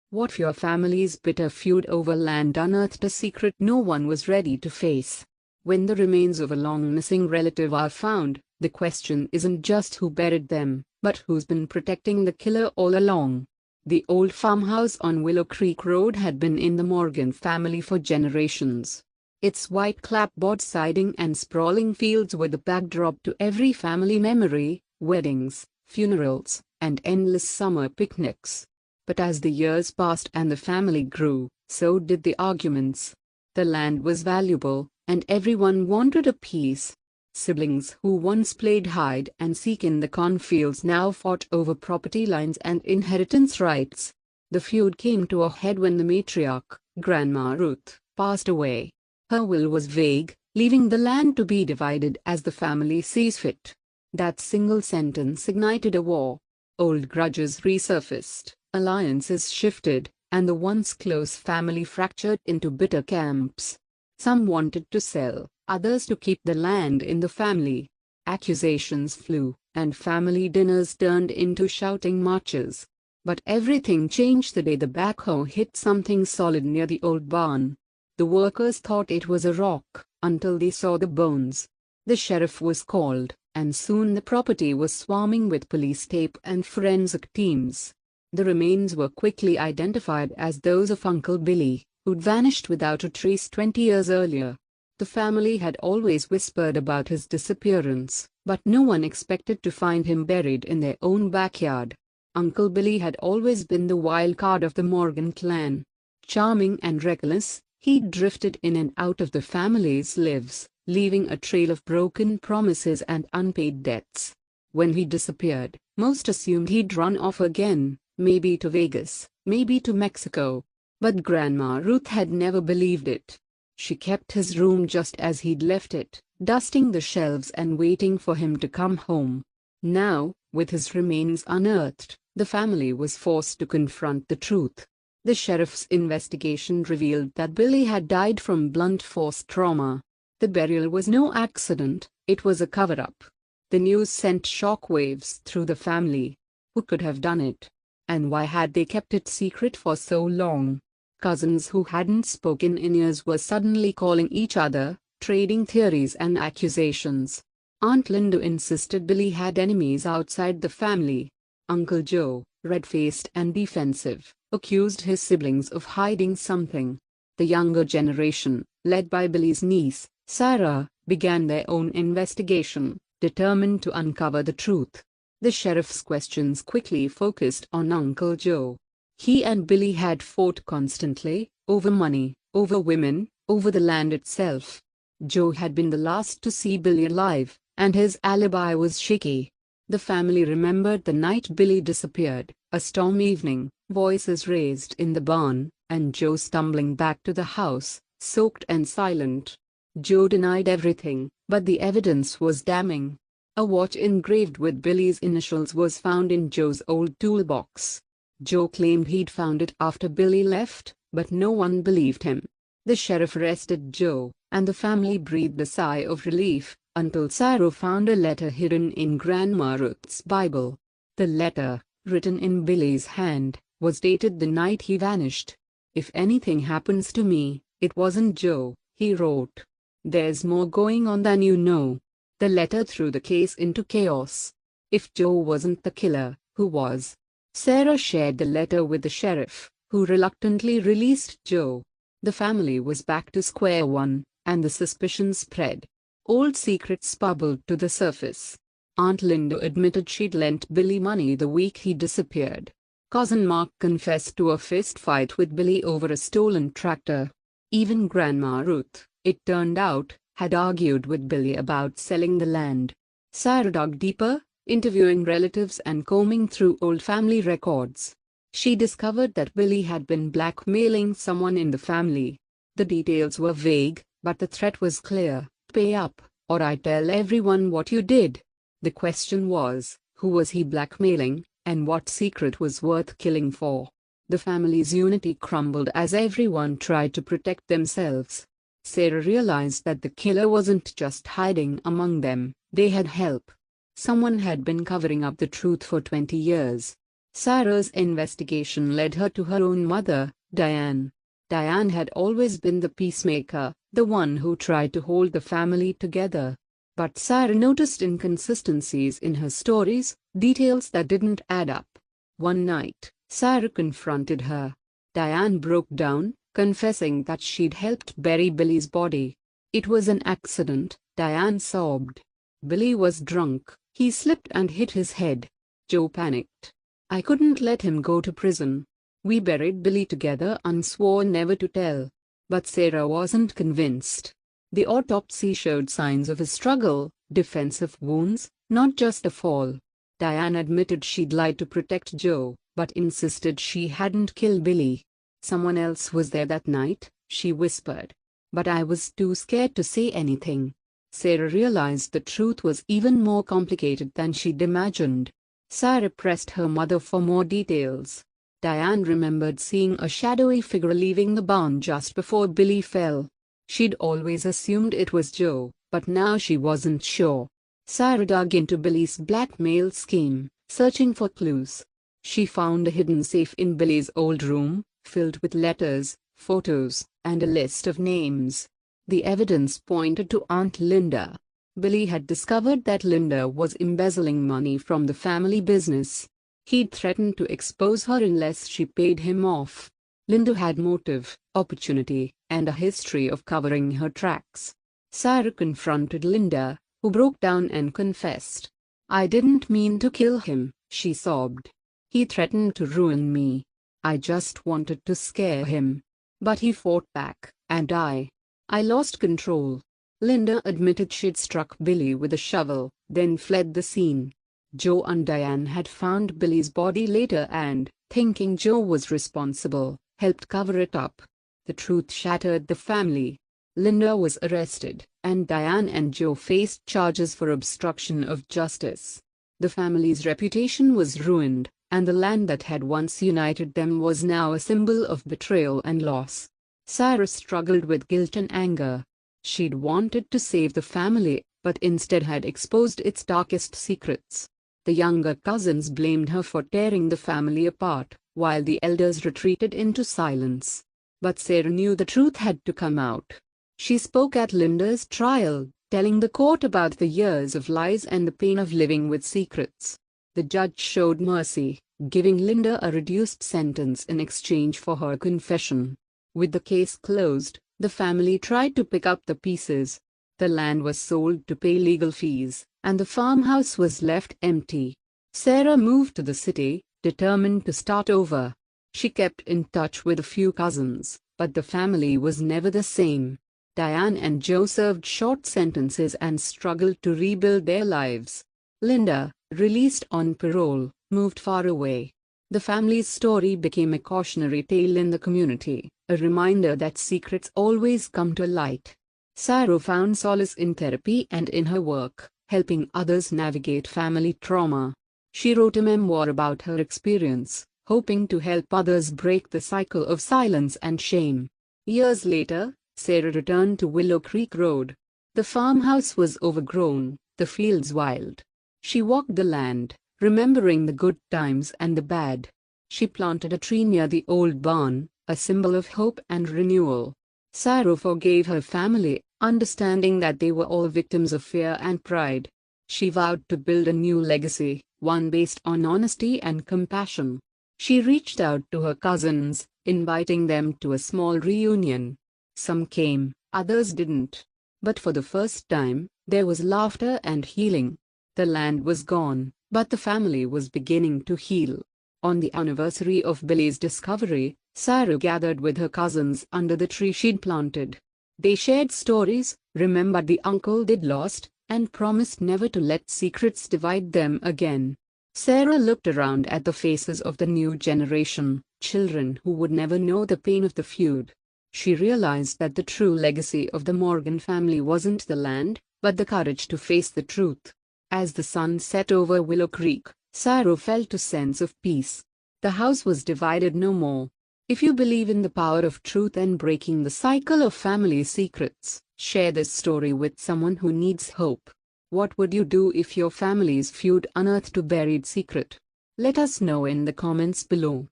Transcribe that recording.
What if your family's bitter feud over land unearthed a secret no one was ready to face? When the remains of a long-missing relative are found, the question isn't just who buried them, but who's been protecting the killer all along. The old farmhouse on Willow Creek Road had been in the Morgan family for generations. Its white clapboard siding and sprawling fields were the backdrop to every family memory: weddings, funerals, and endless summer picnics. But as the years passed and the family grew, so did the arguments. The land was valuable, and everyone wanted a piece. Siblings who once played hide and seek in the cornfields now fought over property lines and inheritance rights. The feud came to a head when the matriarch, Grandma Ruth, passed away. Her will was vague, leaving the land to be divided as the family sees fit. That single sentence ignited a war. Old grudges resurfaced, alliances shifted, and the once close family fractured into bitter camps. Some wanted to sell, others to keep the land in the family. Accusations flew, and family dinners turned into shouting matches. But everything changed the day the backhoe hit something solid near the old barn. The workers thought it was a rock, until they saw the bones. The sheriff was called, and soon the property was swarming with police tape and forensic teams. The remains were quickly identified as those of Uncle Billy, who'd vanished without a trace 20 years earlier. The family had always whispered about his disappearance, but no one expected to find him buried in their own backyard. Uncle Billy had always been the wild card of the Morgan clan. Charming and reckless, he drifted in and out of the family's lives, leaving a trail of broken promises and unpaid debts. When he disappeared, most assumed he'd run off again, maybe to Vegas, maybe to Mexico. But Grandma Ruth had never believed it. She kept his room just as he'd left it, dusting the shelves and waiting for him to come home. Now, with his remains unearthed, the family was forced to confront the truth. The sheriff's investigation revealed that Billy had died from blunt force trauma. The burial was no accident, it was a cover-up. The news sent shockwaves through the family. Who could have done it? And why had they kept it secret for so long? Cousins who hadn't spoken in years were suddenly calling each other, trading theories and accusations. Aunt Linda insisted Billy had enemies outside the family. Uncle Joe, red-faced and defensive, accused his siblings of hiding something. The younger generation, led by Billy's niece, Sarah, began their own investigation, determined to uncover the truth. The sheriff's questions quickly focused on Uncle Joe. He and Billy had fought constantly, over money, over women, over the land itself. Joe had been the last to see Billy alive, and his alibi was shaky. The family remembered the night Billy disappeared, a stormy evening, voices raised in the barn, and Joe stumbling back to the house, soaked and silent. Joe denied everything, but the evidence was damning. A watch engraved with Billy's initials was found in Joe's old toolbox. Joe claimed he'd found it after Billy left, but no one believed him. The sheriff arrested Joe, and the family breathed a sigh of relief, until Sarah found a letter hidden in Grandma Ruth's Bible. The letter, written in Billy's hand, was dated the night he vanished. "If anything happens to me, it wasn't Joe," he wrote. "There's more going on than you know." The letter threw the case into chaos. If Joe wasn't the killer, who was? Sarah shared the letter with the sheriff, who reluctantly released Joe. The family was back to square one, and the suspicion spread. Old secrets bubbled to the surface. Aunt Linda admitted she'd lent Billy money the week he disappeared. Cousin Mark confessed to a fist fight with Billy over a stolen tractor. Even Grandma Ruth, it turned out, had argued with Billy about selling the land. Sarah dug deeper, interviewing relatives and combing through old family records. She discovered that Billy had been blackmailing someone in the family. The details were vague, but the threat was clear: pay up, or I tell everyone what you did. The question was, who was he blackmailing, and what secret was worth killing for? The family's unity crumbled as everyone tried to protect themselves. Sarah realized that the killer wasn't just hiding among them, they had help. Someone had been covering up the truth for 20 years. Sarah's investigation led her to her own mother, Diane. Diane had always been the peacemaker, the one who tried to hold the family together. But Sarah noticed inconsistencies in her stories, details that didn't add up. One night, Sarah confronted her. Diane broke down, confessing that she'd helped bury Billy's body. "It was an accident," Diane sobbed. "Billy was drunk, he slipped and hit his head." Joe panicked. "I couldn't let him go to prison. We buried Billy together and swore never to tell." But Sarah wasn't convinced. The autopsy showed signs of a struggle, defensive wounds, not just a fall. Diane admitted she'd lied to protect Joe, but insisted she hadn't killed Billy. "Someone else was there that night," she whispered. "But I was too scared to say anything." Sarah realized the truth was even more complicated than she'd imagined. Sarah pressed her mother for more details. Diane remembered seeing a shadowy figure leaving the barn just before Billy fell. She'd always assumed it was Joe, but now she wasn't sure. Sarah dug into Billy's blackmail scheme, searching for clues. She found a hidden safe in Billy's old room, filled with letters, photos, and a list of names. The evidence pointed to Aunt Linda. Billy had discovered that Linda was embezzling money from the family business. He'd threatened to expose her unless she paid him off. Linda had motive, opportunity, and a history of covering her tracks. Sarah confronted Linda, who broke down and confessed. "I didn't mean to kill him," she sobbed. "He threatened to ruin me. I just wanted to scare him. But he fought back, and I lost control." Linda admitted she'd struck Billy with a shovel, then fled the scene. Joe and Diane had found Billy's body later and, thinking Joe was responsible, helped cover it up. The truth shattered the family. Linda was arrested, and Diane and Joe faced charges for obstruction of justice. The family's reputation was ruined, and the land that had once united them was now a symbol of betrayal and loss. Sarah struggled with guilt and anger. She'd wanted to save the family, but instead had exposed its darkest secrets. The younger cousins blamed her for tearing the family apart, while the elders retreated into silence. But Sarah knew the truth had to come out. She spoke at Linda's trial, telling the court about the years of lies and the pain of living with secrets. The judge showed mercy, giving Linda a reduced sentence in exchange for her confession. With the case closed, the family tried to pick up the pieces. The land was sold to pay legal fees, and the farmhouse was left empty. Sarah moved to the city, determined to start over. She kept in touch with a few cousins, but the family was never the same. Diane and Joe served short sentences and struggled to rebuild their lives. Linda, released on parole, moved far away. The family's story became a cautionary tale in the community, a reminder that secrets always come to light. Sarah found solace in therapy and in her work, helping others navigate family trauma. She wrote a memoir about her experience, hoping to help others break the cycle of silence and shame. Years later, Sarah returned to Willow Creek Road. The farmhouse was overgrown, the fields wild. She walked the land, remembering the good times and the bad. She planted a tree near the old barn, a symbol of hope and renewal. Sarah forgave her family, understanding that they were all victims of fear and pride. She vowed to build a new legacy, one based on honesty and compassion. She reached out to her cousins, inviting them to a small reunion. Some came, others didn't. But for the first time, there was laughter and healing. The land was gone, but the family was beginning to heal. On the anniversary of Billy's discovery, Sarah gathered with her cousins under the tree she'd planted. They shared stories, remembered the uncle they'd lost, and promised never to let secrets divide them again. Sarah looked around at the faces of the new generation, children who would never know the pain of the feud. She realized that the true legacy of the Morgan family wasn't the land, but the courage to face the truth. As the sun set over Willow Creek, Sarah felt a sense of peace. The house was divided no more. If you believe in the power of truth and breaking the cycle of family secrets, share this story with someone who needs hope. What would you do if your family's feud unearthed a buried secret? Let us know in the comments below.